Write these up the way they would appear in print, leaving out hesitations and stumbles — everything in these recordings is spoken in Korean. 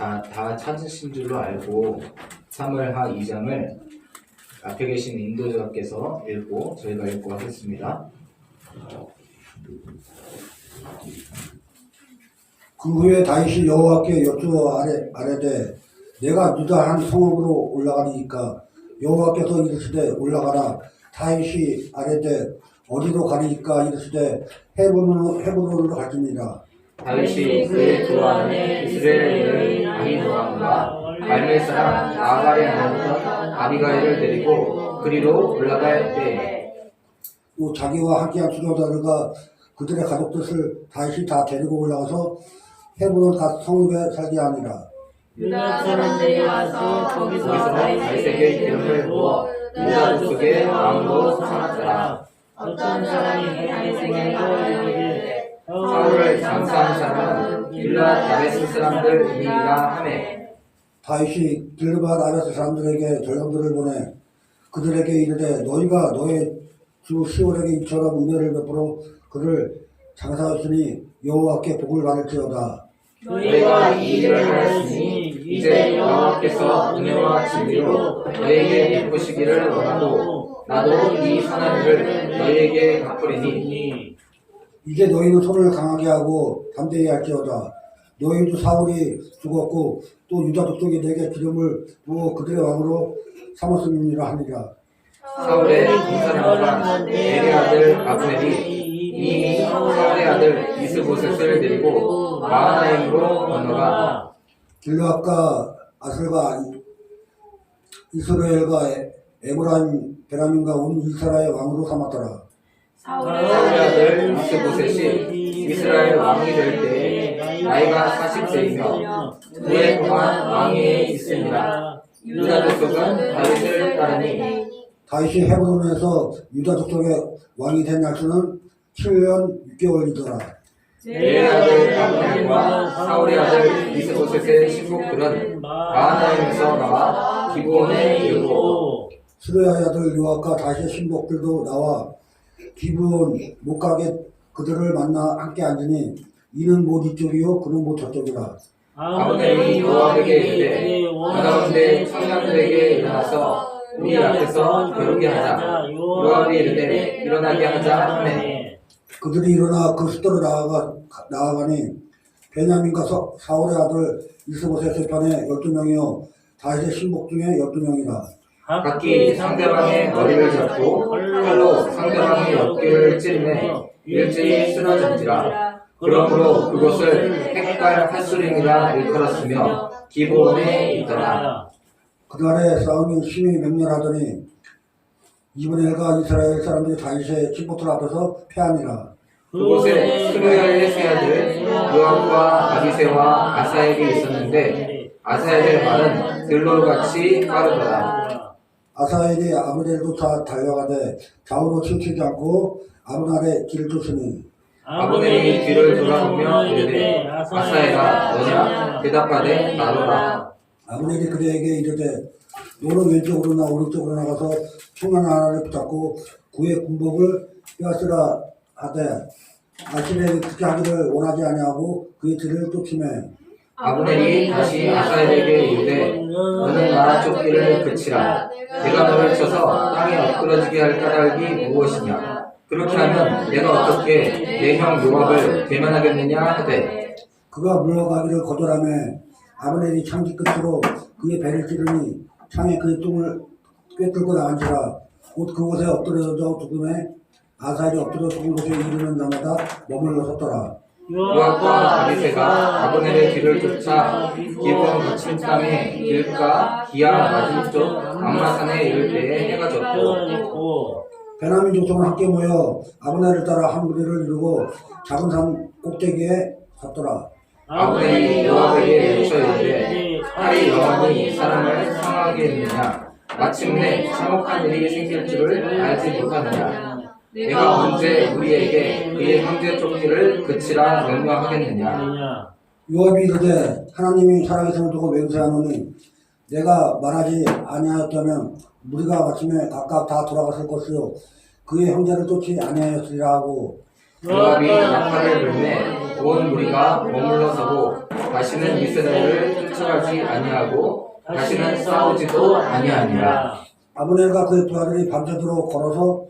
다 찾으신 줄로 알고 사무엘하 2장을 앞에 계신 인도자께서 읽고 저희가 읽고 하겠습니다. 그 후에 다윗이 여호와께 여쭈어 아뢰되 내가 유다 한 성읍으로 올라가리이까 여호와께서 이르시되 올라가라. 다윗이 아뢰되 어디로 가리이까 이르시되 헤브론으로 갈지니라. 다윗이 그의 두 아내 이스라엘 여인 아히노함과 갈멜 사람 나발의 아내였던 아비가일을 데리고 그리로 올라갈 때에 또 자기와 함께한 수도자들과 그들의 가족들을 다윗이 다 데리고 올라가서 헤브론 성읍에 살게 하니라. 유다 사람들이 와서 거기서 다윗에게 기름을 부어 유다 족속의 왕으로 삼았더라. 어떤 사람이 다윗에게 이르되 사울을 장사한 사람은 길르앗 야베스 사람들이니라 하매 다윗이 길르앗 야베스 사람들에게 전령들을 보내 그들에게 이르되 너희가 너의 주 시온에게 이처럼 은혜를 베풀어 그를 장사하였으니 여호와께 복을 받을지어다. 너희가 이 일을 하였으니 이제 여호와께서 은혜와 진리로 너희에게 베푸시기를 원하고 나도 이 선한 일을 너희에게 갚으리니 이제 너희는 손을 강하게 하고 담대히 할지어다. 너희도 사울이 죽었고 또 유다 족속이 내게 기름을 부어 그들의 왕으로 삼았음이니라 하니라. 사울의 군사령관 내의 아들 아브넬이 이미 사울의 아들 이스보셋을 데리고 마하나임으로 건너가 길르앗과 아슬과 이스라엘과 에브라임 베라민과 온 이스라엘 왕으로 삼았더라. 사울의 아들 이스보셋이 이스라엘 왕이 될 때에 나이가 40세이며 그의 동안 왕위에 있으니라. 유다 족속은 다윗을 따르니 다윗이 헤브론에서 유다 족속의 왕이 된 날수는 7년 6개월이더라. 내의 아들 아브넬과 사울의 아들 이스보셋의 신복들은 마하나임에서 나와 기브온에 이르고 스루야의 아들 요압과 다윗의 신복들도 나와 기브온 못 가게 그들을 만나 함께 앉으니 이는 못 이쪽이요 그는 못 저쪽이라. 아브넬이 요압에게 이르되 원하건대 청년들에게 일어나서 우리 앞에서 겨루게 하자. 요압이 이르되 일어나게 하자 하매 그들이 일어나 그 수도로 나아가니 베냐민과 사울의 아들 이스보셋의 편에 12명이요 다윗의 신복 중에 12명이라. 각기 상대방의 머리를 잡고 칼로 상대방의 어깨를 찌르매 일제히 쓰러진지라. 그러므로 그곳을 헷갈 하수링이라 일컬었으며 기브온에 있더라. 그날에 싸움이 심히 맹렬하더니 이브넬과 이스라엘 사람들이 다윗의 신복들 앞에서 패하니라. 그곳에 스루야의 세 아들 요압과 아비새와 아사엘이 있었는데 아사엘의 말은 들로같이 빠르더라. 아사엘이 아브넬도 다 달려가되 좌우로 치우치지 않고 아브날의 길을 쫓으니 아브넬이 뒤를 돌아보며 이르되 아사엘아 너냐 대답하되 나로라. 아브넬이 그에게 이르되 너는 왼쪽으로나 오른쪽으로 나가서 총알 하나를 붙잡고 그의 군복을 빼앗으라 하되 아시엘이 그렇게 하기를 원하지 아니하고 그의 뒤를 쫓으매 아브넬이 다시 아사엘에게 이르되 너는 나라 쫓기를 그치라. 내가 너를 쳐서 땅에 엎드러지게 할 까닭이 무엇이냐. 그렇게 하면 내가 어떻게 내 형 요압을 대면하겠느냐 하되 그가 물러가기를 거절하며 아브넬이 창기 끝으로 그의 배를 찌르니 창에 그의 똥을 꿰뚫고 나간지라. 곧 그곳에 엎드려져 죽음에 아사엘이 엎드려 죽은 곳에 이르는 자마다 머물러 섰더라. 요압과 아비새가 아브넬의 뒤를 쫓아 기브온 거친 땅에 길가 기야 맞은쪽 암마산에 이를 때에 해가 졌고 베냐민 족속은 함께 모여 아브넬을 따라 한 무리를 이루고 작은 산 꼭대기에 섰더라. 아브넬이 요압에게 외쳐 이르되 칼이 영원히 사람을 상하게 했느냐. 마침내 참혹한 일이 생길 줄을 알지 못하느냐. 내가 언제 우리에게 그의 형제 쫓기를 그치라 명령하겠느냐. 요압이 이르되 하나님이 살아계심을 두고 맹세하노니 내가 말하지 아니하였다면 무리가 마침에 각각 다 돌아갔을 것이요 그의 형제를 쫓지 아니하였으리라 하고 요압이 나팔을 불매 온 무리가 머물러 서고 다시는 이스라엘을 탈출하지 아니하고 다시는 싸우지도 아니하니라. 아브넬과 그의 두 아들이 밤새도록 걸어서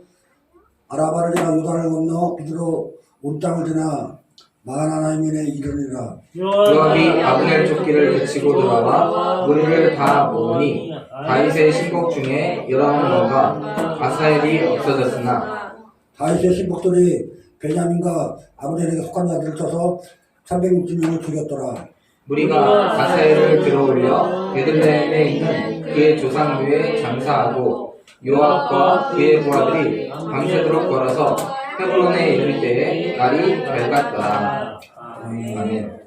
아라바를 지나 요단을 건너 비두로 온 땅을 지나 마하나임에 이르니라. 요압이 아브넬 쫓기를 그치고 돌아와 무리를 다 모으니 다윗의 신복 중에 19명과 아사엘이 없어졌으나 다윗의 신복들이 베냐민과 아브넬에게 속한 자들을 쳐서 360명을 죽였더라. 무리가 아사엘을 들어올려 베들레헴에 있는 그의 조상묘에 장사하고 요압과 그의 부하들이 밤새도록 걸어서 헤브론에 이를 때에 날이 밝았더라. 아멘.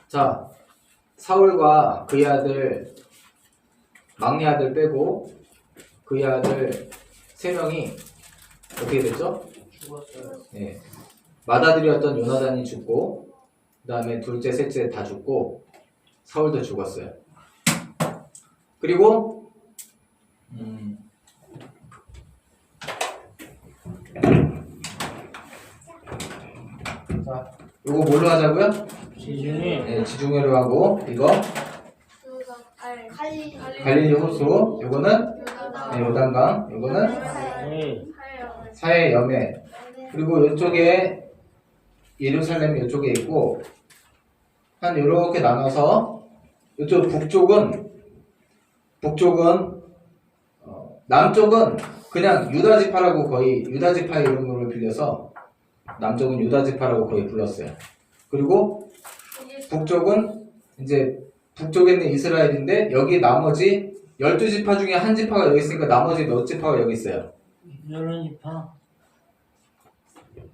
자, 사울과 그의 아들, 막내 아들 빼고 그의 아들 3명이 어떻게 됐죠? 죽었어요. 네. 맏아들이었던 요나단이 죽고 그 다음에 둘째, 셋째 다 죽고 사울도 죽었어요. 그리고 자, 요거 뭘로 하자고요? 지중해. 네, 지중해로 하고 이거 갈릴리 호수, 요거는 네, 요단강, 요거는 네. 사해 여매. 그리고 이쪽에 예루살렘이 이쪽에 있고 한 요렇게 나눠서 이쪽 북쪽은 남쪽은 그냥 유다 지파라고 거의 유다 지파의 이름으로 빌려서 남쪽은 유다 지파라고 거의 불렀어요. 그리고 북쪽은 이제 북쪽에 있는 이스라엘인데 여기 나머지 12지파 중에 한 지파가 여기 있으니까 나머지 몇 지파가 여기 있어요? 11지파.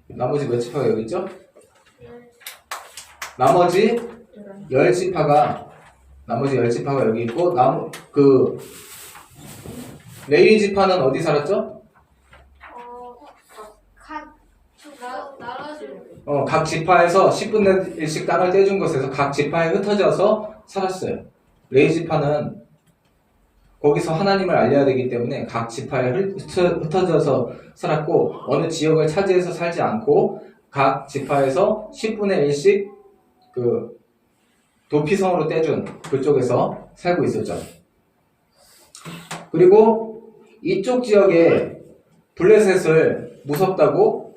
나머지 몇 지파가 여기 있죠? 나머지 10지파가 여기 있고 레위 지파는 어디 살았죠? 각 지파에서 10분의 1씩 땅을 떼준 것에서 각 지파에 흩어져서 살았어요. 레위 지파는 거기서 하나님을 알려야 되기 때문에 각 지파에 흩어져서 살았고 어느 지역을 차지해서 살지 않고 각 지파에서 10분의 1씩 그 도피성으로 떼준 그쪽에서 살고 있었죠. 그리고 이쪽 지역에 블레셋을 무섭다고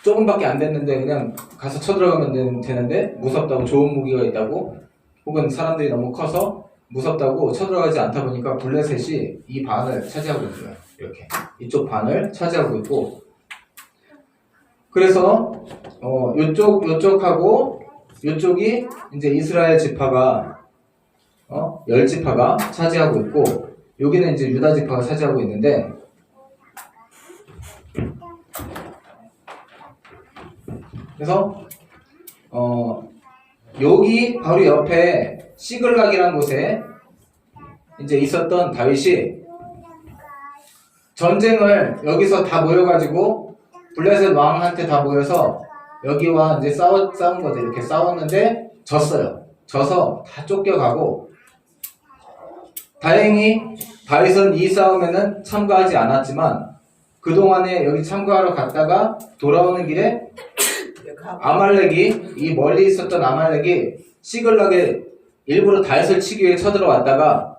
조금밖에 안 됐는데 그냥 가서 쳐들어가면 되는데 무섭다고 좋은 무기가 있다고 혹은 사람들이 너무 커서 무섭다고 쳐들어가지 않다 보니까 블레셋이 이 반을 차지하고 있는 거예요. 이렇게 이쪽 반을 차지하고 있고 그래서 요쪽하고 요쪽이 이제 이스라엘 지파가 10지파가 차지하고 있고 여기는 이제 유다 지파가 차지하고 있는데 그래서 여기 바로 옆에 시글락이라는 곳에 이제 있었던 다윗이 전쟁을 여기서 다 모여가지고 블레셋 왕한테 다 모여서 여기와 이제 싸운 거죠. 이렇게 싸웠는데 졌어요. 져서 다 쫓겨가고 다행히 다윗은 이 싸움에는 참가하지 않았지만 그동안에 여기 참가하러 갔다가 돌아오는 길에 아말렉이 이 멀리 있었던 아말렉이 시글락에 일부러 다윗을 치기 위해 쳐들어왔다가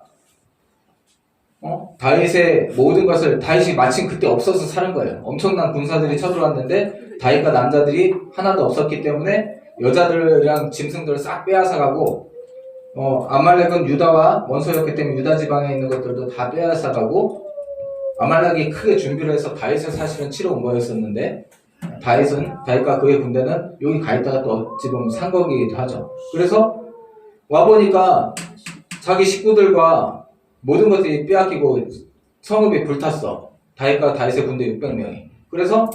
다윗의 모든 것을 다윗이 마침 그때 없어서 사는 거예요. 엄청난 군사들이 쳐들어왔는데 다윗과 남자들이 하나도 없었기 때문에 여자들이랑 짐승들을 싹 빼앗아가고 아말렉은 유다와 원소였기 때문에 유다 지방에 있는 것들도 다 빼앗아가고 아말렉이 크게 준비를 해서 다윗을 사실은 치러 온 거였었는데 다윗과 그의 군대는 여기 가 있다가 또 어찌 보면 산 거기도 하죠. 그래서 와보니까 자기 식구들과 모든 것들이 빼앗기고 성읍이 불탔어. 다윗과 다윗의 군대 600명이. 그래서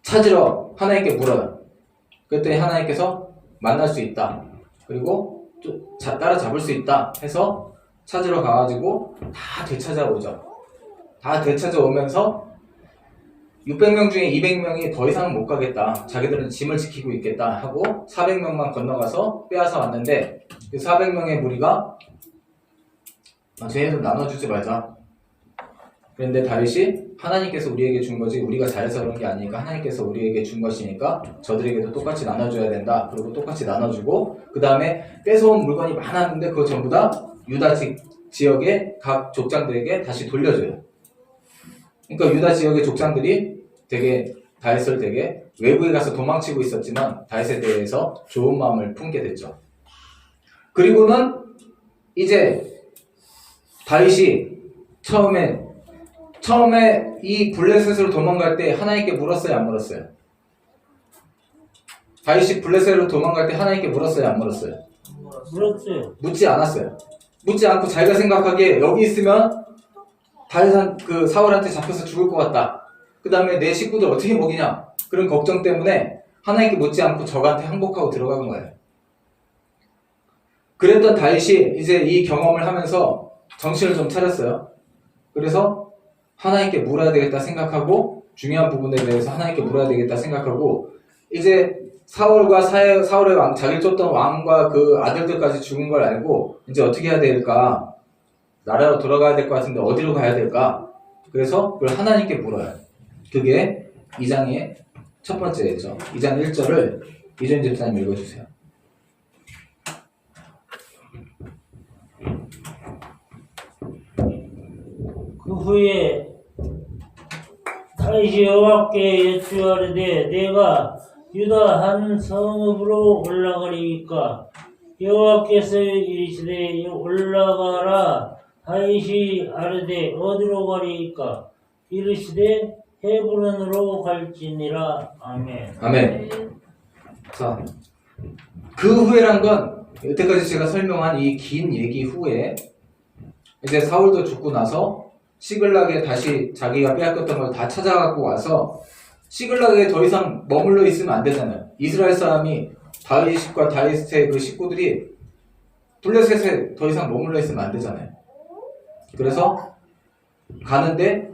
찾으러 하나님께 물어요. 그랬더니 하나님께서 만날 수 있다. 그리고 따라잡을 수 있다 해서 찾으러 가가지고 다 되찾아오죠. 다 되찾아오면서 600명 중에 200명이 더 이상은 못 가겠다. 자기들은 짐을 지키고 있겠다 하고 400명만 건너가서 빼앗아 왔는데 그 400명의 무리가 쟤네들 나눠주지 말자. 그런데 다윗이 하나님께서 우리에게 준 거지 우리가 잘해서 그런 게 아니니까 하나님께서 우리에게 준 것이니까 저들에게도 똑같이 나눠줘야 된다. 그리고 똑같이 나눠주고 그 다음에 뺏어온 물건이 많았는데 그거 전부 다 유다 지역의 각 족장들에게 다시 돌려줘요. 그러니까 유다 지역의 족장들이 다윗을 되게 외부에 가서 도망치고 있었지만 다윗에 대해서 좋은 마음을 품게 됐죠. 그리고는 이제 다윗이 처음에 이 블레셋으로 도망갈 때 하나님께 물었어요, 안 물었어요? 다윗이 블레셋으로 도망갈 때 하나님께 물었어요, 안 물었어요? 물었어요. 묻지 않았어요. 묻지 않고 자기가 생각하기에 여기 있으면 사울한테 잡혀서 죽을 것 같다. 그 다음에 내 식구들 어떻게 먹이냐 그런 걱정 때문에 하나님께 묻지 않고 적한테 항복하고 들어간 거예요. 그랬던 다윗이 이제 이 경험을 하면서 정신을 좀 차렸어요. 그래서 하나님께 물어야 되겠다 생각하고 중요한 부분에 대해서 하나님께 물어야 되겠다 생각하고 이제 사울의 왕, 자기를 쫓던 왕과 그 아들들까지 죽은 걸 알고 이제 어떻게 해야 될까? 나라로 돌아가야 될 것 같은데 어디로 가야 될까? 그래서 그걸 하나님께 물어요. 그게 2장의 첫 번째죠. 2장 1절을 이준 집사님 읽어주세요. 그 후에 다윗이 여호와께 여쭈하르되 내가 유다 한 성읍으로 올라가리이까 여호와께서 이르시되 올라가라. 다윗이 아르되 어디로 가리이까 이르시되 헤브론으로 갈지니라. 아멘. 아멘. 자, 그 후에란 건 여태까지 제가 설명한 이 긴 얘기 후에 이제 사울도 죽고 나서 시글락에 다시 자기가 빼앗겼던 걸 다 찾아갖고 와서 시글락에 더 이상 머물러 있으면 안 되잖아요. 이스라엘 사람이 다윗과 다윗의 그 식구들이 블레셋에 더 이상 머물러 있으면 안 되잖아요. 그래서 가는데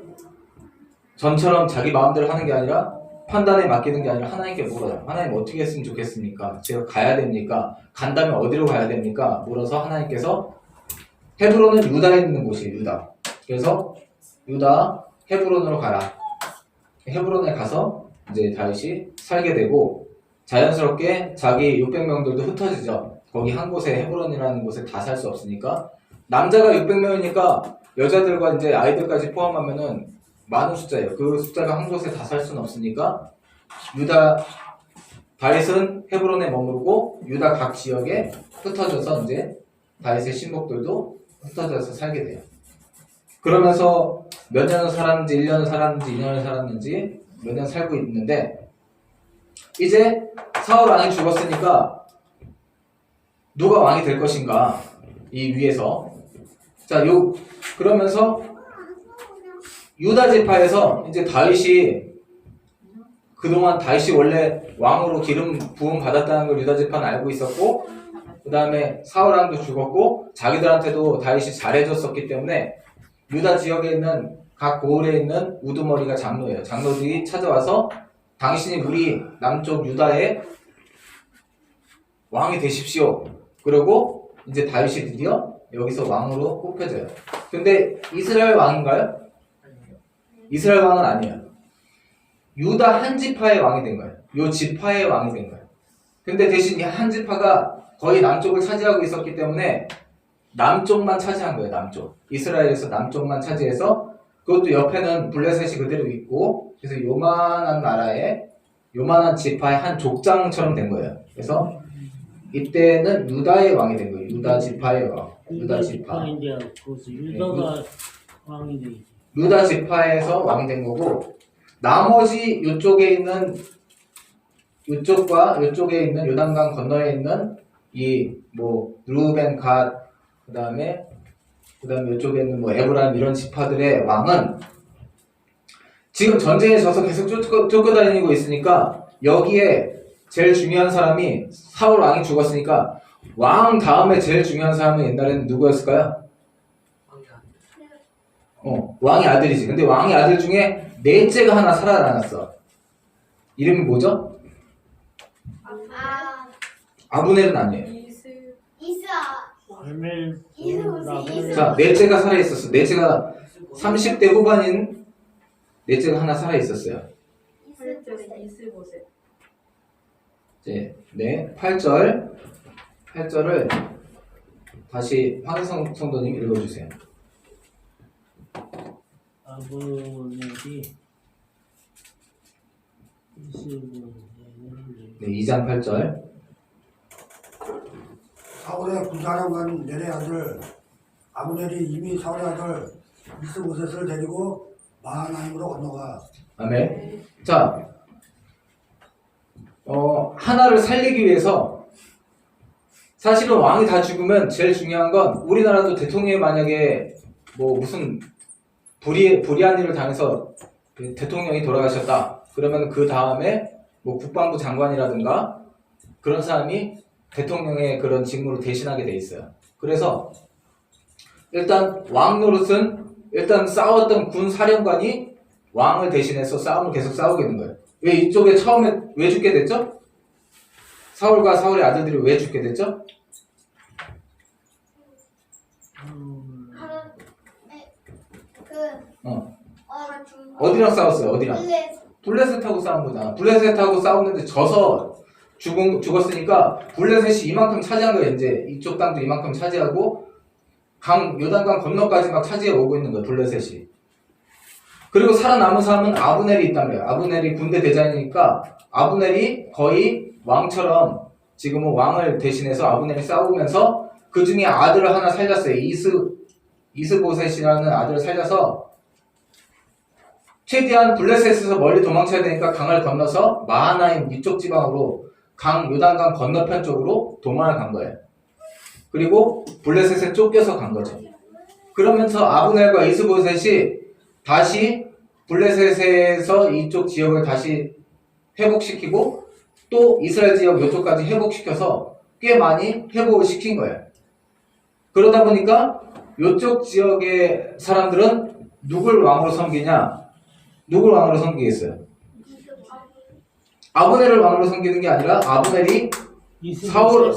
전처럼 자기 마음대로 하는 게 아니라 판단에 맡기는 게 아니라 하나님께 물어요. 하나님 어떻게 했으면 좋겠습니까? 제가 가야 됩니까? 간다면 어디로 가야 됩니까? 물어서 하나님께서 헤브론은 유다에 있는 곳이에요. 유다. 그래서 유다 헤브론으로 가라. 헤브론에 가서 이제 다윗이 살게 되고 자연스럽게 자기 600명들도 흩어지죠. 거기 한 곳에 헤브론이라는 곳에 다 살 수 없으니까 남자가 600명이니까 여자들과 이제 아이들까지 포함하면은 많은 숫자예요. 그 숫자가 한 곳에 다 살 수는 없으니까 다윗은 헤브론에 머무르고 유다 각 지역에 흩어져서 이제 다윗의 신복들도 흩어져서 살게 돼요. 그러면서 몇 년을 살았는지 1년을 살았는지 2년을 살았는지 몇 년 살고 있는데 이제 사울 왕이 죽었으니까 누가 왕이 될 것인가 이 위에서 자 그러면서 유다 지파에서 이제 다윗이 그동안 다윗이 원래 왕으로 기름 부음 받았다는 걸 유다 지파는 알고 있었고 그 다음에 사울 왕도 죽었고 자기들한테도 다윗이 잘해줬었기 때문에 유다 지역에 있는 각 고을에 있는 우두머리가 장로예요. 장로들이 찾아와서 당신이 우리 남쪽 유다의 왕이 되십시오. 그리고 이제 다윗이 드디어 여기서 왕으로 뽑혀져요. 근데 이스라엘 왕인가요? 이스라엘 왕은 아니에요. 유다 한 지파의 왕이 된 거예요. 요 지파의 왕이 된 거예요. 근데 대신 이 한 지파가 거의 남쪽을 차지하고 있었기 때문에 남쪽만 차지한 거예요. 남쪽. 이스라엘에서 남쪽만 차지해서 그것도 옆에는 블레셋이 그대로 있고 그래서 요만한 나라에 요만한 지파의 한 족장처럼 된 거예요. 그래서 이때는 유다의 왕이 된 거예요. 유다 지파의 왕. 유다 지파. 유다가 왕이 되지. 유다 지파에서 왕이 된 거고 나머지 이쪽에 있는 이쪽과 이쪽에 있는 요단강 건너에 있는 이 뭐 루벤 갓 그다음에 이쪽에 있는 뭐 에브라임 이런 지파들의 왕은 지금 전쟁에 져서 계속 쫓겨다니고 있으니까 여기에 제일 중요한 사람이 사울 왕이 죽었으니까 왕 다음에 제일 중요한 사람은 옛날에는 누구였을까요? 왕의 아들이지. 근데 왕의 아들 중에 넷째가 하나 살아남았어. 이름이 뭐죠? 아브넬은 아니에요. 이사. 멜 이사. 자, 넷째가 살아있었어. 넷째가 30대 후반인 넷째가 하나 살아 있었어요. 이스보셋. 이제 네, 8절을 다시 황희성 성도님 읽어주세요. 아브넬이 이스보셋을 네, 2장 8절. 사울의 군사령관 넬의 아들 아브넬이 이미 사울의 아들 이스보셋을 데리고 마하나임으로 건너가. 아멘. 자, 하나를 살리기 위해서 사실은 왕이 다 죽으면 제일 중요한 건 우리나라도 대통령이 만약에 뭐 무슨 불의한 일을 당해서 그 대통령이 돌아가셨다. 그러면 그 다음에 뭐 국방부 장관이라든가 그런 사람이 대통령의 그런 직무를 대신하게 돼 있어요. 그래서 일단 왕 노릇은 일단 싸웠던 군 사령관이 왕을 대신해서 싸움을 계속 싸우게 된 거예요. 왜 이쪽에 처음에 왜 죽게 됐죠? 사울과 사울의 아들들이 왜 죽게 됐죠? 어디랑 싸웠어요? 어디랑? 블레셋하고 싸운 거잖아. 블레셋하고 싸웠는데 져서 죽었으니까 블레셋이 이만큼 차지한 거예요. 이제 이쪽 땅도 이만큼 차지하고 요단강 건너까지 막 차지해 오고 있는 거예요. 블레셋이. 그리고 살아남은 사람은 아브넬이 있단 말이에요. 아브넬이 군대 대장이니까 아브넬이 거의 왕처럼 지금은 왕을 대신해서 아브넬이 싸우면서 그 중에 아들을 하나 살렸어요. 이스보셋이라는 아들을 살려서 최대한 블레셋에서 멀리 도망쳐야 되니까 강을 건너서 마하나임 이쪽 지방으로 요단강 건너편 쪽으로 도망을 간 거예요. 그리고 블레셋에 쫓겨서 간 거죠. 그러면서 아브넬과 이스보셋이 다시 블레셋에서 이쪽 지역을 다시 회복시키고 또 이스라엘 지역 이쪽까지 회복시켜서 꽤 많이 회복을 시킨 거예요. 그러다 보니까 이쪽 지역의 사람들은 누굴 왕으로 섬기냐? 누굴 왕으로 섬기겠어요? 아브넬을 왕으로 섬기는 게 아니라 아브넬이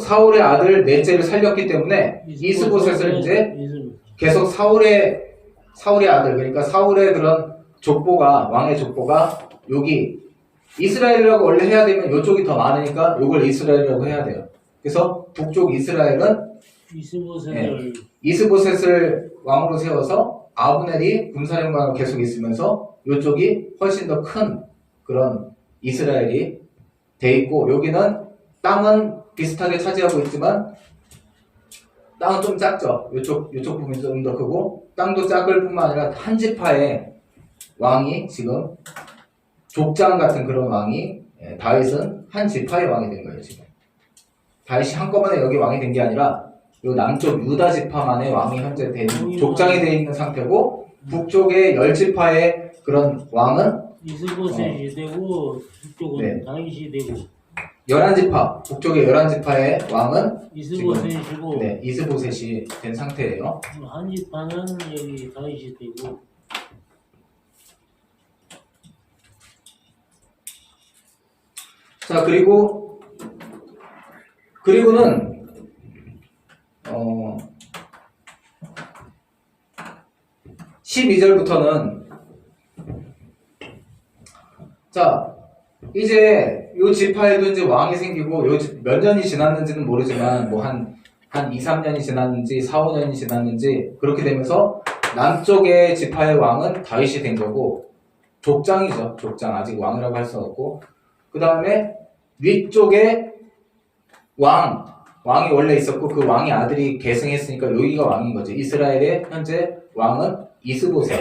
사울의 아들 넷째를 살렸기 때문에 이스보셋을 이제 계속 사울의 아들, 그러니까 사울의 그런 족보가, 왕의 족보가 여기 이스라엘이라고 원래 해야 되면 이쪽이 더 많으니까 이걸 이스라엘이라고 해야 돼요. 그래서 북쪽 이스라엘은 이스보셋을 왕으로 세워서 아브넬이 군사령관으로 계속 있으면서 이쪽이 훨씬 더 큰 그런 이스라엘이 돼 있고, 여기는 땅은 비슷하게 차지하고 있지만 땅은 좀 작죠. 이쪽 부분이 좀 더 크고, 땅도 작을 뿐만 아니라 한 지파의 왕이 지금 족장 같은 그런 왕이, 다윗은 한 지파의 왕이 된 거예요. 지금 다윗이 한꺼번에 여기 왕이 된 게 아니라 요 남쪽 유다 지파만의 왕이 현재 족장이 되어 있는 상태고, 북쪽의 10지파의 그런 왕은 이스보셋이 되고 북쪽은 다윗이 되고 11지파, 북쪽의 11지파의 왕은 이스보셋이고 이스보셋이 된 상태예요. 한 지파는 여기 다윗이 되고. 자, 그리고는 12절부터는 자, 이제 요 지파에도 이제 왕이 생기고 몇 년이 지났는지는 모르지만 뭐 한 2, 3년이 지났는지 4, 5년이 지났는지 그렇게 되면서 남쪽의 지파의 왕은 다윗이 된 거고, 족장이죠. 족장. 아직 왕이라고 할 수 없고, 그 다음에 위쪽에 왕이 원래 있었고 그 왕의 아들이 계승했으니까 여기가 왕인 거죠. 이스라엘의 현재 왕은 이스보셋,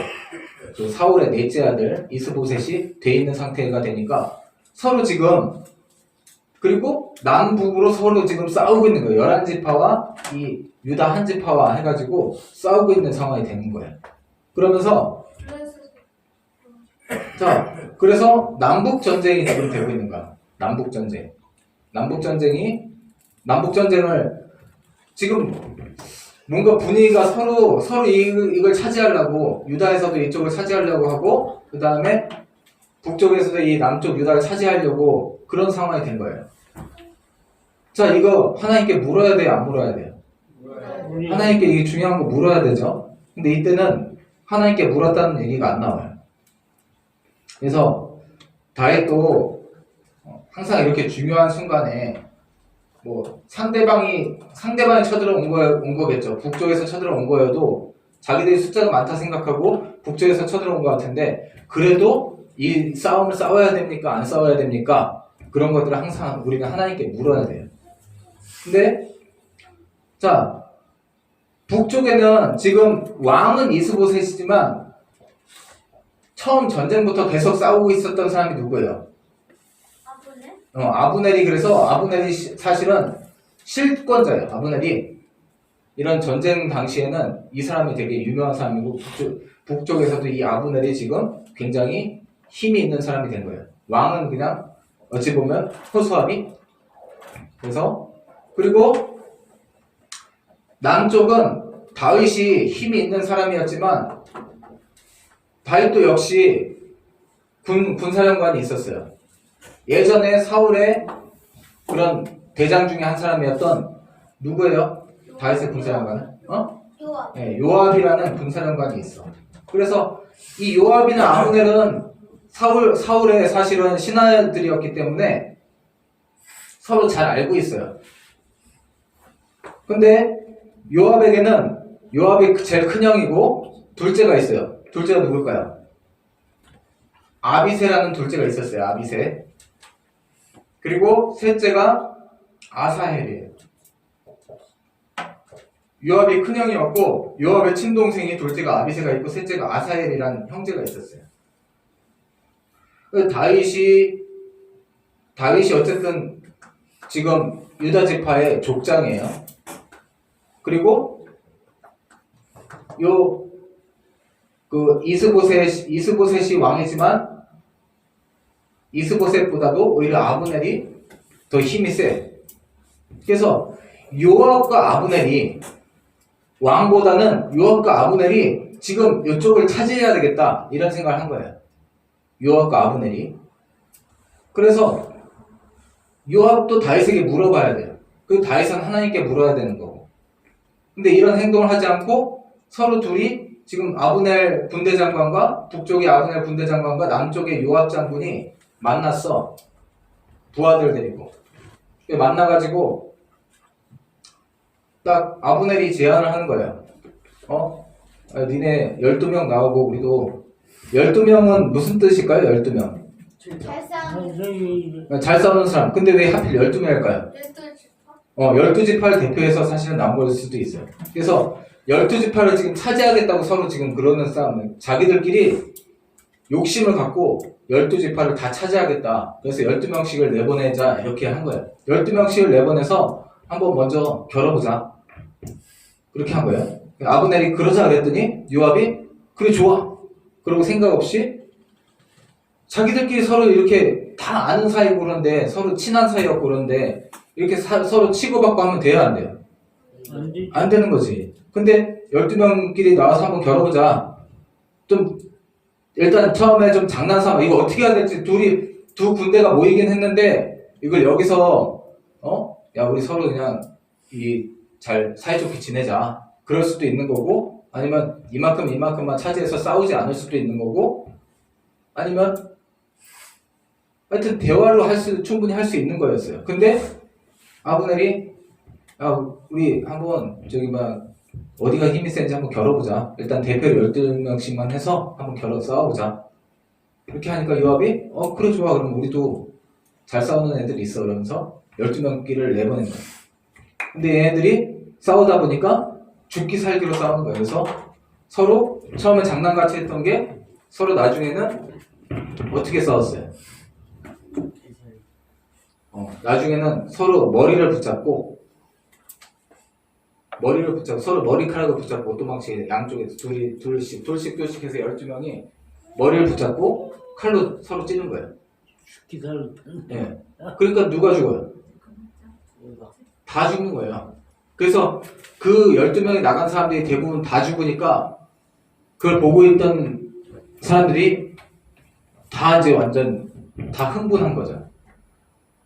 그 사울의 넷째 아들 이스보셋이 돼 있는 상태가 되니까 서로 지금, 그리고 남북으로 서로 지금 싸우고 있는 거예요. 11지파와 이 유다 한 지파와 해가지고 싸우고 있는 상황이 되는 거예요. 그러면서 자, 그래서 남북 전쟁이 지금 되고 있는 거야. 남북 전쟁을 지금 뭔가 분위기가 서로 이걸 차지하려고, 유다에서도 이쪽을 차지하려고 하고, 그 다음에 북쪽에서도 이 남쪽 유다를 차지하려고 그런 상황이 된 거예요. 자, 이거 하나님께 물어야 돼요? 안 물어야 돼요? 하나님께 이게 중요한 거 물어야 되죠. 근데 이때는 하나님께 물었다는 얘기가 안 나와요. 그래서 다윗도 항상 이렇게 중요한 순간에 뭐 상대방이 쳐들어온 거겠죠. 북쪽에서 쳐들어온 거여도 자기들이 숫자가 많다 생각하고 북쪽에서 쳐들어온 것 같은데 그래도 이 싸움을 싸워야 됩니까? 안 싸워야 됩니까? 그런 것들을 항상 우리가 하나님께 물어야 돼요. 근데 자, 북쪽에는 지금 왕은 이스보셋이지만 처음 전쟁부터 계속 싸우고 있었던 사람이 누구예요? 아브넬이. 그래서 아브넬이 사실은 실권자예요. 아브넬이 이런 전쟁 당시에는 이 사람이 되게 유명한 사람이고 북쪽에서도 이 아브넬이 지금 굉장히 힘이 있는 사람이 된 거예요. 왕은 그냥 어찌 보면 호수아비. 그래서 그리고 남쪽은 다윗이 힘이 있는 사람이었지만 다윗도 역시 군사령관이 있었어요. 예전에 사울의 그런 대장 중에 한 사람이었던 누구예요? 다윗의 군사령관은? 요압. 네, 요압이라는 군사령관이 있어. 그래서 이 요압이나 아브넬은 사울의 사실은 신하들이었기 때문에 서로 잘 알고 있어요. 근데 요압이 제일 큰 형이고 둘째가 있어요. 둘째가 누굴까요? 아비새라는 둘째가 있었어요. 아비새. 그리고 셋째가 아사헬이에요. 요압이 큰 형이었고 요압의 친동생이 둘째가 아비새가 있고 셋째가 아사헬이라는 형제가 있었어요. 다윗이 어쨌든 지금 유다 지파의 족장이에요. 그리고 이스보셋이 왕이지만 이스보셋보다도 오히려 아브넬이 더 힘이 세. 그래서 요압과 아브넬이 왕보다는 요압과 아브넬이 지금 이쪽을 차지해야 되겠다 이런 생각을 한 거예요. 요압과 아브넬이. 그래서 요압도 다윗에게 물어봐야 돼요. 그 다윗은 하나님께 물어야 되는 거고. 근데 이런 행동을 하지 않고 서로 둘이 지금 아브넬 군대장관과 북쪽의 아브넬 군대장관과 남쪽의 요압 장군이 만났어. 부하들 데리고. 만나가지고 딱 아브넬이 제안을 하는 거예요. 니네 12명 나오고 우리도 12명은 무슨 뜻일까요? 12명. 잘 싸우는. 잘 싸우는 사람. 근데 왜 하필 12명일까요? 12지파를 대표해서 사실은 나온 걸 수도 있어요. 그래서 12지파를 지금 차지하겠다고 서로 지금 그러는 싸움은 자기들끼리 욕심을 갖고 12지파를 다 차지하겠다. 그래서 12명씩을 내보내자 이렇게 한 거예요. 12명씩을 내보내서 한번 먼저 겨뤄보자. 그렇게 한 거예요. 아브넬이 그러자 그랬더니 요압이 그래 좋아. 그러고 생각 없이 자기들끼리 서로 이렇게 다 아는 사이고 그런데 서로 친한 사이였고 그런데 이렇게 서로 치고받고 하면 돼요 안 돼요? 안 되는 거지. 근데 12명끼리 나와서 한번 겨뤄보자. 좀 일단 처음에 좀 장난삼아 이거 어떻게 해야 될지 두 군대가 모이긴 했는데 이걸 여기서 야 우리 서로 그냥 잘 사이좋게 지내자. 그럴 수도 있는 거고 아니면 이만큼만 차지해서 싸우지 않을 수도 있는 거고 아니면 하여튼 대화로 충분히 할 수 있는 거였어요. 근데 아브넬이 우리 한번 어디가 힘이 센지 한번 겨뤄보자. 일단 대표를 12명씩만 해서 한번 겨뤄 싸워보자. 이렇게 하니까 요압이 그래 좋아. 그럼 우리도 잘 싸우는 애들이 있어. 그러면서 12명끼를 내보낸 거야. 근데 얘네들이 싸우다 보니까 죽기 살기로 싸우는 거예요. 그래서 서로 처음에 장난같이 했던 게 서로 나중에는 어떻게 싸웠어요? 나중에는 서로 머리를 붙잡고 서로 머리카락을 붙잡고 도망치게 양쪽에서 둘씩 해서 12명이 머리를 붙잡고 칼로 서로 찌는 거예요. 죽기 살기. 예. 그러니까 누가 죽어요? 다 죽는 거예요. 그래서 그 12명이 나간 사람들이 대부분 다 죽으니까 그걸 보고 있던 사람들이 다 이제 완전 다 흥분한 거죠.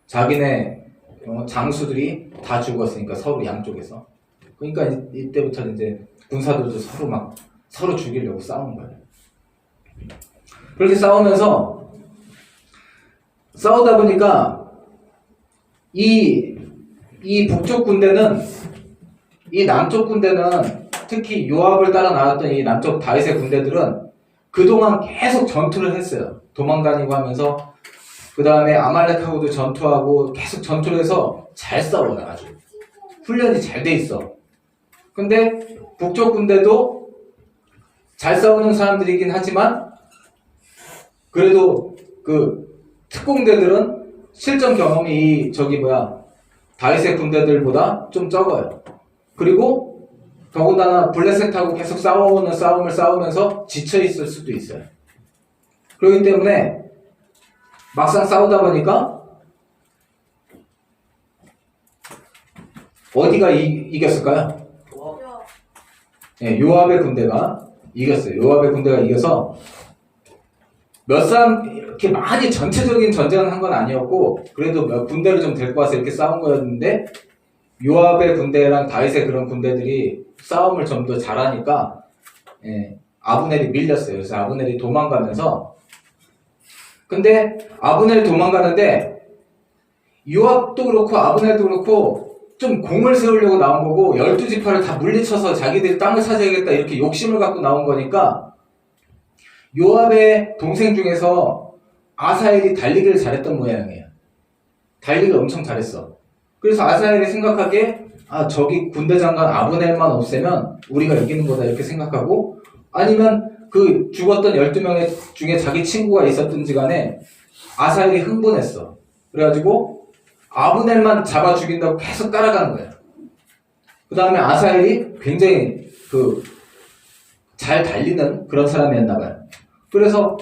자기네 장수들이 다 죽었으니까 서로 양쪽에서. 그러니까 이때부터 이제 군사들도 서로 막 서로 죽이려고 싸우는 거예요. 그렇게 싸우다 보니까 이 북쪽 군대는, 이 남쪽 군대는, 특히 요압을 따라 나왔던 이 남쪽 다윗의 군대들은 그동안 계속 전투를 했어요. 도망다니고 하면서, 그 다음에 아말렉하고도 전투하고 계속 전투를 해서 잘 싸워요. 아주 훈련이 잘 돼 있어. 근데 북쪽 군대도 잘 싸우는 사람들이긴 하지만 그래도 그 특공대들은 실전 경험이 다윗의 군대들보다 좀 적어요. 그리고 더군다나 블레셋하고 계속 싸우는 싸움을 싸우면서 지쳐 있을 수도 있어요. 그렇기 때문에 막상 싸우다 보니까 어디가 이겼을까요? 네, 요압의 군대가 이겼어요. 요압의 군대가 이겨서 몇 사람 이렇게 많이 전체적인 전쟁을 한 건 아니었고 그래도 몇 군대를 좀 데리고 와서 이렇게 싸운 거였는데 요압의 군대랑 다윗의 그런 군대들이 싸움을 좀 더 잘하니까 아브넬이 밀렸어요. 그래서 아브넬이 도망가면서 근데 아브넬이 도망가는데 요압도 그렇고 아브넬도 그렇고 좀 공을 세우려고 나온 거고 12지파를 다 물리쳐서 자기들이 땅을 차지하겠다 이렇게 욕심을 갖고 나온 거니까 요압의 동생 중에서 아사엘이 달리기를 잘했던 모양이에요. 달리기를 엄청 잘했어. 그래서 아사엘이 생각하기에 저기 군대 장관 아브넬만 없애면 우리가 이기는 거다 이렇게 생각하고 아니면 그 죽었던 12명 중에 자기 친구가 있었든지 간에 아사엘이 흥분했어. 그래가지고 아브넬만 잡아 죽인다고 계속 따라가는 거예요. 그 다음에 아사엘이 굉장히 잘 달리는 그런 사람이었나 봐요. 그래서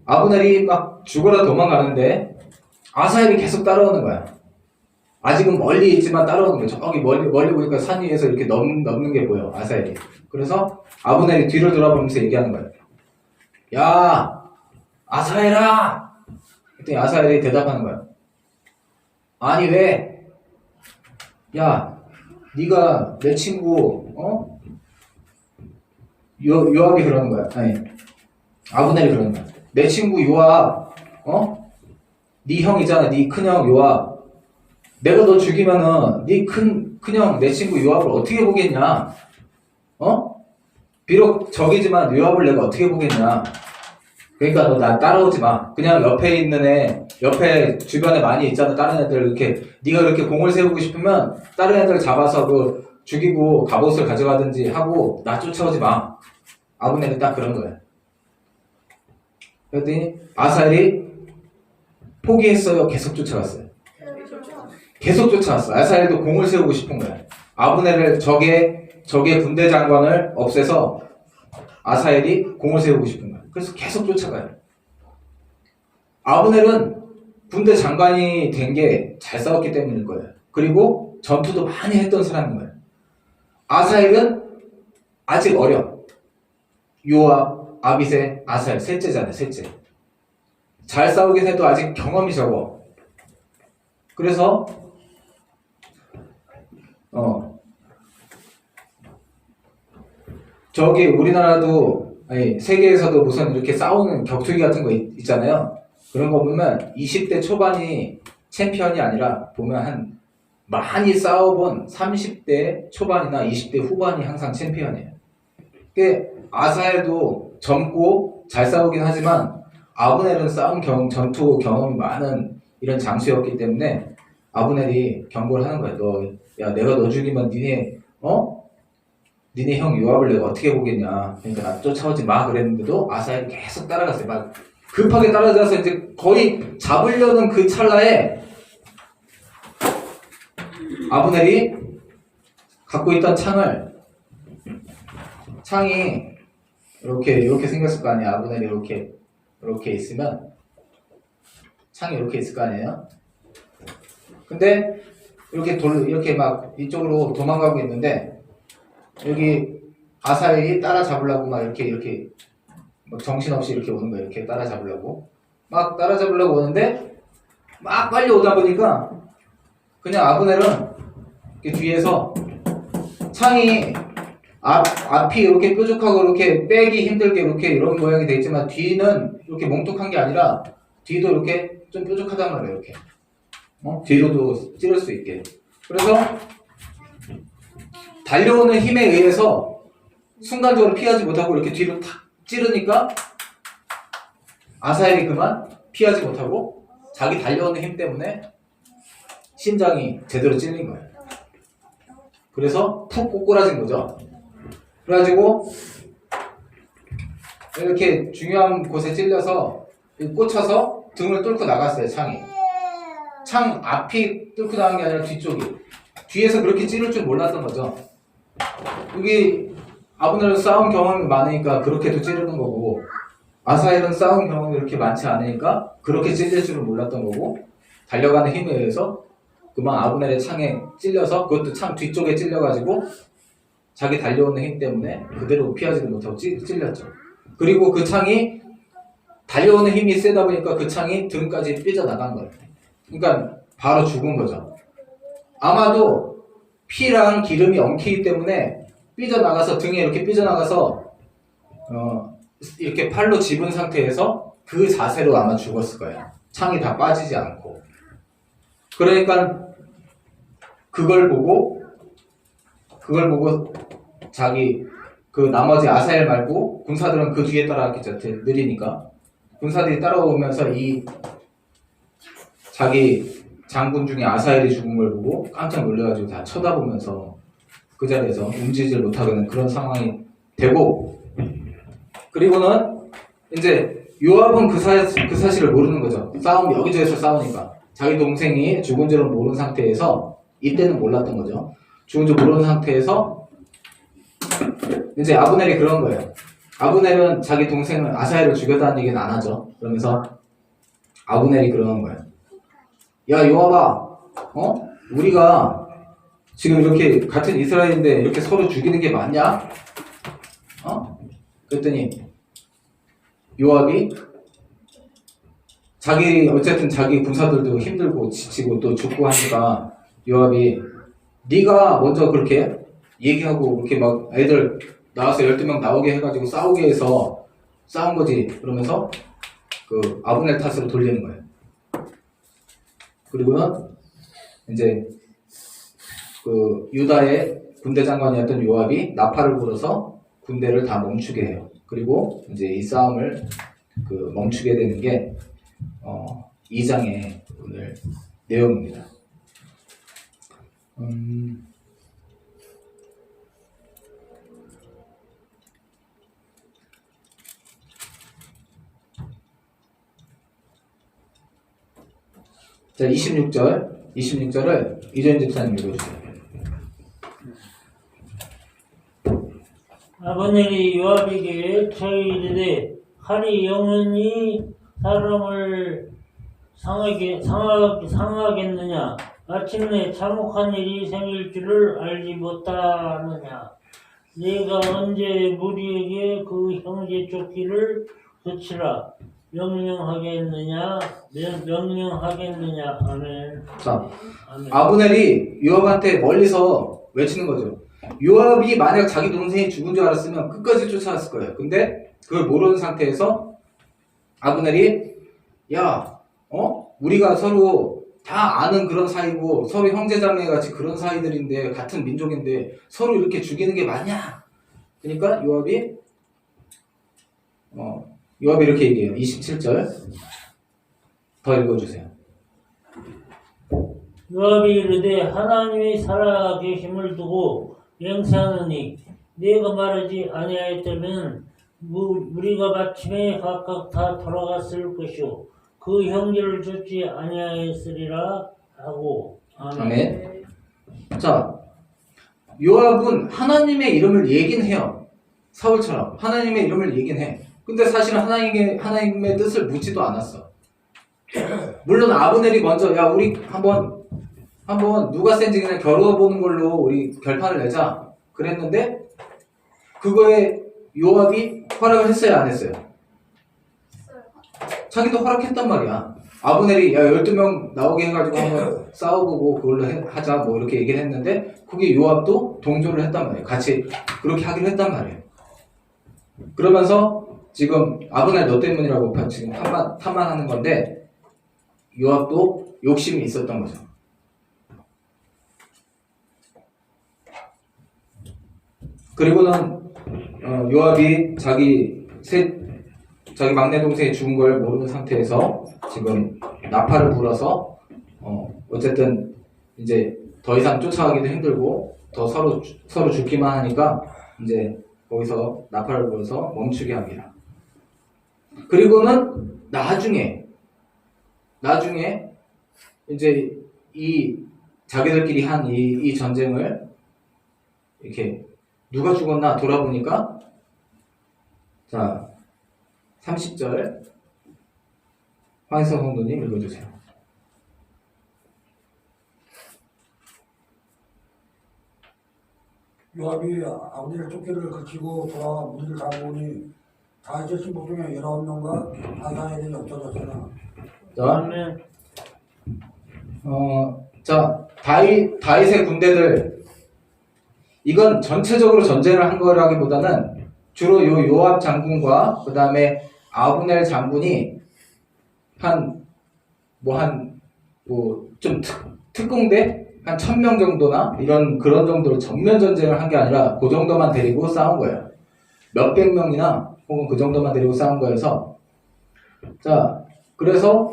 아브넬이 막 죽어라 도망가는데 아사엘이 계속 따라오는 거야. 아직은 멀리 있지만 따라오는 거야. 저기 멀리 보니까 산 위에서 이렇게 넘는 게 보여, 아사엘이. 그래서 아브넬이 뒤를 돌아보면서 얘기하는 거야. 야, 아사엘아! 그랬더니 아사엘이 대답하는 거야. 아니 왜? 야, 네가 내 친구 요압이 그러는 거야. 아니 아브넬이 그러는 거야. 내 친구 요압 네 형이잖아. 네 큰형 요압. 내가 너 죽이면은 네 큰형 내 친구 요압을 어떻게 보겠냐? 비록 적이지만 요압을 내가 어떻게 보겠냐? 그러니까 너 나 따라오지 마. 그냥 옆에 있는 옆에 주변에 많이 있잖아. 다른 애들 이렇게 네가 그렇게 공을 세우고 싶으면 다른 애들 잡아서 죽이고 갑옷을 가져가든지 하고 나 쫓아오지 마. 아브넬이 딱 그런 거야. 그랬더니 아사엘이 포기했어요. 계속 쫓아갔어요. 계속 쫓아왔어. 아사엘도 공을 세우고 싶은 거야. 아브넬을 적의 군대 장관을 없애서 아사엘이 공을 세우고 싶은 거야. 그래서 계속 쫓아가요. 아브넬은 군대 장관이 된 게 잘 싸웠기 때문일 거예요. 그리고 전투도 많이 했던 사람인 거예요. 아사엘은 아직 어려. 요압, 아비새, 아사엘 셋째잖아요. 셋째. 잘 싸우긴 해도 아직 경험이 적어. 그래서 저기 우리나라도 아니 세계에서도 무슨 이렇게 싸우는 격투기 같은 거 있잖아요. 그런 거 보면 20대 초반이 챔피언이 아니라 보면 한 많이 싸워본 30대 초반이나 20대 후반이 항상 챔피언이에요. 아사엘도 젊고 잘 싸우긴 하지만 아브넬은 전투 경험이 많은 이런 장수였기 때문에 아브넬이 경고를 하는 거예요. 야 내가 너 죽이면 니네 형 요압을 내가 어떻게 보겠냐. 그러니까 나 쫓아오지 마 그랬는데도 아사엘이 계속 따라갔어요. 막 급하게 따라가서 이제 거의 잡으려는 그 찰나에 아브넬이 갖고 있던 창이 이렇게 생겼을 거 아니에요. 아브넬이 이렇게 있으면 창이 이렇게 있을 거 아니에요. 근데 이렇게 막 이쪽으로 도망가고 있는데 여기 아사엘이 따라잡으려고 막 이렇게 막 정신없이 이렇게 오는 거예요. 이렇게 따라잡으려고 오는데 막 빨리 오다 보니까 그냥 아브넬은 이렇게 뒤에서 창이 앞이 이렇게 뾰족하고 이렇게 빼기 힘들게 이렇게 이런 모양이 되어 있지만 뒤는 이렇게 몽툭한 게 아니라 뒤도 이렇게 좀 뾰족하단 말이에요. 이렇게 뒤로도 찌를 수 있게. 그래서 달려오는 힘에 의해서 순간적으로 피하지 못하고 이렇게 뒤로 탁 찌르니까 아사엘이 그만 피하지 못하고 자기 달려오는 힘 때문에 심장이 제대로 찔린 거예요. 그래서 푹 꼬꾸라진 거죠. 그래가지고 이렇게 중요한 곳에 찔려서 꽂혀서 등을 뚫고 나갔어요. 창 앞이 뚫고 나간 게 아니라 뒤쪽이. 뒤에서 그렇게 찌를 줄 몰랐던 거죠. 여기 아브넬은 싸운 경험이 많으니까 그렇게도 찌르는 거고, 아사엘은 싸운 경험이 그렇게 많지 않으니까 그렇게 찔릴 줄은 몰랐던 거고, 달려가는 힘에 의해서 그만 아브넬의 창에 찔려서, 그것도 창 뒤쪽에 찔려가지고 자기 달려오는 힘 때문에 그대로 피하지도 못하고 찔렸죠. 그리고 그 창이 달려오는 힘이 세다 보니까 그 창이 등까지 삐져나간 거예요. 그러니까 바로 죽은 거죠. 아마도 피랑 기름이 엉키기 때문에 삐져나가서, 등에 이렇게 삐져나가서 이렇게 팔로 집은 상태에서 그 자세로 아마 죽었을 거예요. 창이 다 빠지지 않고. 그러니까 그걸 보고 자기 그 나머지 아사엘 말고 군사들은 그 뒤에 따라갔겠죠. 느리니까 군사들이 따라오면서 이 자기 장군 중에 아사엘이 죽은 걸 보고 깜짝 놀래가지고 다 쳐다보면서 그 자리에서 움직이질 못하는 그런 상황이 되고, 그리고는 이제 요압은 그 사실을 모르는 거죠. 싸움 여기저기서 싸우니까 자기 동생이 죽은 줄은 모르는 상태에서, 이때는 몰랐던 거죠. 죽은 줄 모르는 상태에서 이제 아브넬이 그런 거예요. 아브넬은 자기 동생을, 아사엘을 죽였다는 얘기는 안 하죠. 그러면서 아브넬이 그러는 거예요. 야 요압아, 우리가 지금 이렇게 같은 이스라엘인데 이렇게 서로 죽이는 게 맞냐? 그랬더니 요압이 어쨌든 자기 군사들도 힘들고 지치고 또 죽고 하니까 요압이 네가 먼저 그렇게 얘기하고 그렇게 막 애들 나와서 12명 나오게 해가지고 싸우게 해서 싸운 거지. 그러면서 그 아브넬 탓으로 돌리는 거예요. 그리고는 이제 그 유다의 군대 장관이었던 요압이 나팔을 불어서 군대를 다 멈추게 해요. 그리고 이제 이 싸움을 멈추게 되는 게 2장의 오늘 내용입니다. 자, 26절을 이전 집사님 읽어주세요. 아브넬이 요압에게 저희 이르되 칼이 영원히 사람을 상하겠느냐? 마침내 참혹한 일이 생길 줄을 알지 못하느냐? 내가 언제 무리에게 그 형제 쫓기를 그치라 명령하겠느냐? 아멘. 자, 아멘. 아브넬이 요압한테 멀리서 외치는 거죠. 요압이 만약 자기 동생이 죽은 줄 알았으면 끝까지 쫓아왔을 거예요. 근데 그걸 모르는 상태에서 아브넬이 우리가 서로 다 아는 그런 사이고 서로 형제자매 같이 그런 사이들인데 같은 민족인데 서로 이렇게 죽이는 게 맞냐? 그러니까 요압이 이렇게 얘기해요. 27절 더 읽어주세요. 요압이 이르되 하나님이 살아 계심을 두고 맹세하느니 네가 말하지 아니하였다면 우리가 마침에 각각 다 돌아갔을 것이요 그 형제를 쫓지 아니하였으리라 하고. 아멘. 자, 요압은 하나님의 이름을 얘긴 해요. 사울처럼 하나님의 이름을 얘긴 해. 근데 사실은 하나님의 뜻을 묻지도 않았어. 물론 아브넬이 먼저 우리 한번 누가 센지 그냥 겨뤄보는 걸로 우리 결판을 내자 그랬는데 그거에 요압이 허락을 했어요, 안 했어요? 자기도 허락했단 말이야. 아브넬이 야 12명 나오게 해가지고 한번 싸워보고 그걸로 하자 뭐 이렇게 얘기를 했는데 거기 요압도 동조를 했단 말이에요. 같이 그렇게 하기로 했단 말이에요. 그러면서 지금 아브넬 너 때문이라고 지금 탓만하는 건데 요압도 욕심이 있었던 거죠. 그리고는 요압이 자기 막내 동생이 죽은 걸 모르는 상태에서 지금 나팔을 불어서 어쨌든 이제 더 이상 쫓아가기도 힘들고 더 서로 죽기만 하니까 이제 거기서 나팔을 불어서 멈추게 합니다. 그리고는 나중에 이제 이 자기들끼리 한 이 전쟁을 이렇게 누가 죽었나 돌아보니까 자 30절 황희성 성도님 읽어주세요. 요압이 아버지를 쫓기를 그치고 돌아와 무리를 다 모으니 다윗의 신복 중에 19명과 아사엘이 없어졌으나 자 다윗의 군대들 이건 전체적으로 전쟁을 한 거라기보다는 주로 요압 장군과 그 다음에 아브넬 장군이 좀 특공대 한 1000명 정도나 그런 정도로 정면 전쟁을 한 게 아니라 그 정도만 데리고 싸운 거예요. 몇백 명이나 혹은 그 정도만 데리고 싸운 거여서 자 그래서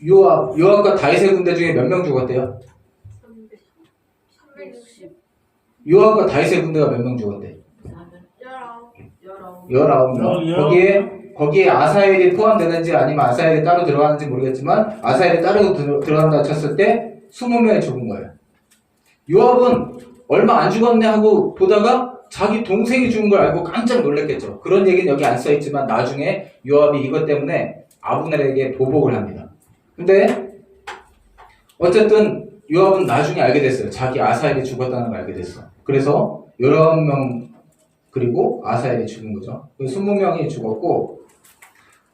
요압과 다윗의 군대 중에 몇 명 죽었대요? 360. 요압과 다윗의 군대가 몇 명 죽었대? 19명. 거기에 아사엘이 포함되는지 아니면 아사엘이 따로 들어가는지 모르겠지만 아사엘이 따로 들어간다 쳤을 때 20명이 죽은 거예요. 요압은 얼마 안 죽었네 하고 보다가 자기 동생이 죽은 걸 알고 깜짝 놀랐겠죠. 그런 얘기는 여기 안 써있지만 나중에 요압이 이것 때문에 아브넬에게 보복을 합니다. 근데 어쨌든 요압은 나중에 알게 됐어요. 자기 아사엘이 죽었다는 걸 알게 됐어. 그래서 19명 그리고 아사엘이 죽은 거죠. 20명이 죽었고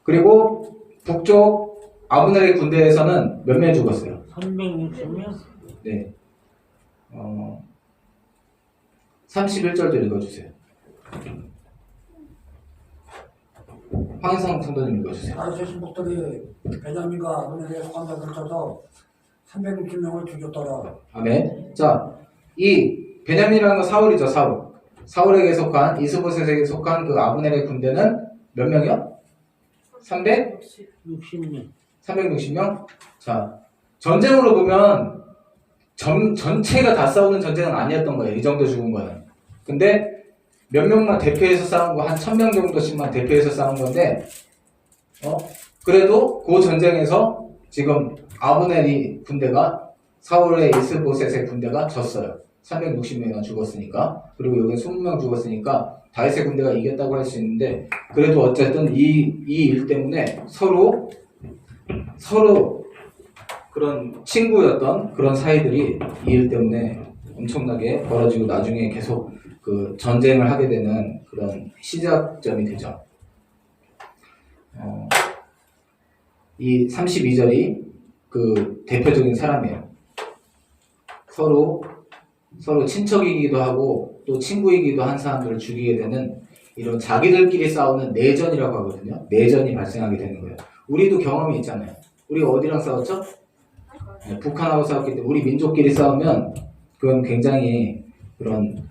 그리고 북쪽 아브넬의 군대에서는 몇 명이 죽었어요? 360명? 네. 31절도 읽어주세요. 황인성 성도님 읽어주세요. 다윗의 신복들이 베냐민과 아브넬의 속한 자들을 쳐서 360명을 죽였더라. 아멘. 자, 이 베냐민이라는 건 사울이죠. 사울에게 속한 이스보셋에게 속한 그 아브넬의 군대는 몇 명이요? 60명. 360명? 자, 전쟁으로 보면 전체가 다 싸우는 전쟁은 아니었던 거예요. 이 정도 죽은 거는. 근데 몇 명만 대표해서 싸운 거, 한 1000명 정도씩만 대표해서 싸운 건데, 그래도 그 전쟁에서 지금 아브넬이 군대가, 사울의 이스보셋의 군대가 졌어요. 360명이나 죽었으니까. 그리고 여기 20명 죽었으니까 다윗의 군대가 이겼다고 할 수 있는데, 그래도 어쨌든 이 일 때문에 서로 그런 친구였던 그런 사이들이 이 일 때문에 엄청나게 벌어지고 나중에 계속 그 전쟁을 하게 되는 그런 시작점이 되죠. 이 32절이 그 대표적인 사람이에요. 서로 친척이기도 하고 또 친구이기도 한 사람들을 죽이게 되는 이런 자기들끼리 싸우는 내전이라고 하거든요. 내전이 발생하게 되는 거예요. 우리도 경험이 있잖아요. 우리가 어디랑 싸웠죠? 네, 북한하고 싸웠기 때문에 우리 민족끼리 싸우면 그건 굉장히 그런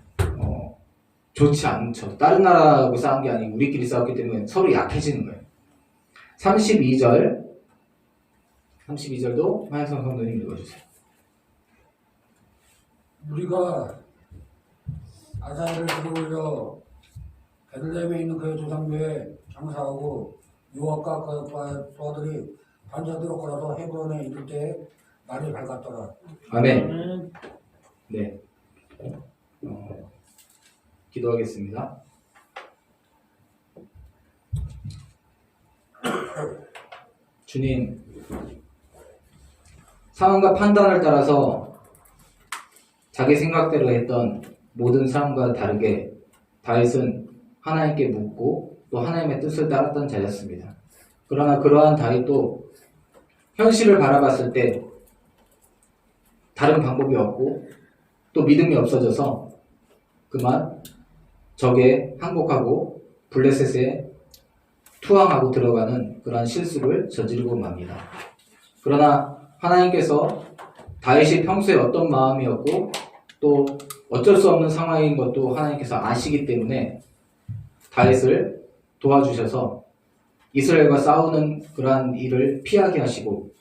좋지 않죠. 다른 나라하고 싸운 게 아니고 우리끼리 싸웠기 때문에 서로 약해지는 거예요. 32절도 하얀성 성도님 읽어주세요. 우리가 아사엘을 들어올려 베들레헴에 있는 그의 조상교에 장사하고 요압과 그의 부하들이 반자대로 걸어서 헤브론에 이를 때에 날이 밝았더라. 아멘. 네. 기도하겠습니다. 주님, 상황과 판단을 따라서 자기 생각대로 했던 모든 사람과 다르게 다윗은 하나님께 묻고 또 하나님의 뜻을 따랐던 자였습니다. 그러나 그러한 다윗도 현실을 바라봤을 때 다른 방법이 없고 또 믿음이 없어져서 그만 적에 항복하고 블레셋에 투항하고 들어가는 그러한 실수를 저지르고 맙니다. 그러나 하나님께서 다윗이 평소에 어떤 마음이었고 또 어쩔 수 없는 상황인 것도 하나님께서 아시기 때문에 다윗을 도와주셔서 이스라엘과 싸우는 그러한 일을 피하게 하시고,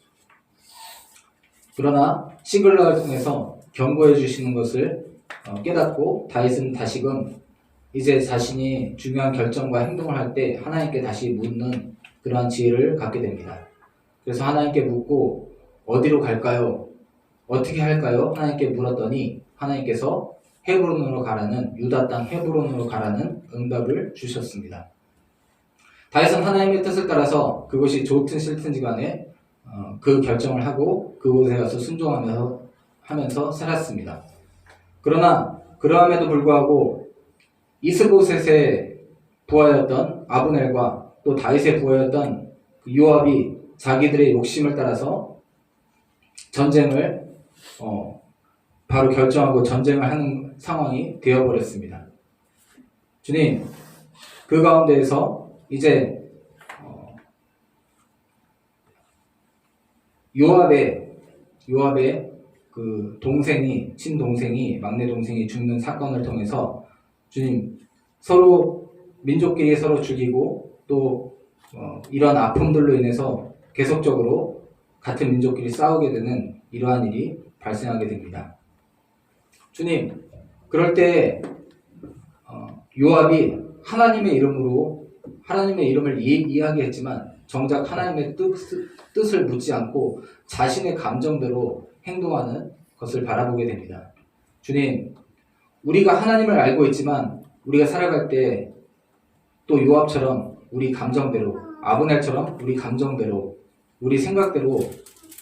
그러나 시글락을 통해서 경고해 주시는 것을 깨닫고 다윗은 다시금 이제 자신이 중요한 결정과 행동을 할 때 하나님께 다시 묻는 그러한 지혜를 갖게 됩니다. 그래서 하나님께 묻고 어디로 갈까요? 어떻게 할까요? 하나님께 물었더니 하나님께서 헤브론으로 가라는, 유다 땅 헤브론으로 가라는 응답을 주셨습니다. 다윗은 하나님의 뜻을 따라서 그것이 좋든 싫든지 간에 그 결정을 하고 그곳에 가서 순종하면서 살았습니다. 그러나 그러함에도 불구하고 이스보셋의 부하였던 아브넬과 또 다윗의 부하였던 요압이 자기들의 욕심을 따라서 전쟁을 바로 결정하고 전쟁을 하는 상황이 되어버렸습니다. 주님, 그 가운데에서 이제 요압의 그 동생이, 친동생이, 막내 동생이 죽는 사건을 통해서 주님, 서로 민족끼리 서로 죽이고 또 이러한 아픔들로 인해서 계속적으로 같은 민족끼리 싸우게 되는 이러한 일이 발생하게 됩니다. 주님, 그럴 때 요압이 하나님의 이름을 이야기했지만 정작 하나님의 뜻을 묻지 않고 자신의 감정대로 행동하는 것을 바라보게 됩니다. 주님, 우리가 하나님을 알고 있지만 우리가 살아갈 때 또 요압처럼 우리 감정대로, 아브넬처럼 우리 감정대로, 우리 생각대로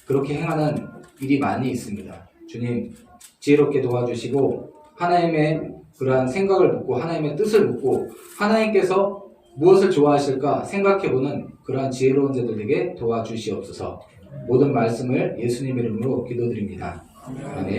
그렇게 행하는 일이 많이 있습니다. 주님, 지혜롭게 도와주시고 하나님의 그러한 생각을 묻고 하나님의 뜻을 묻고 하나님께서 무엇을 좋아하실까 생각해보는 그러한 지혜로운 자들에게 도와주시옵소서. 모든 말씀을 예수님 이름으로 기도드립니다. 아멘.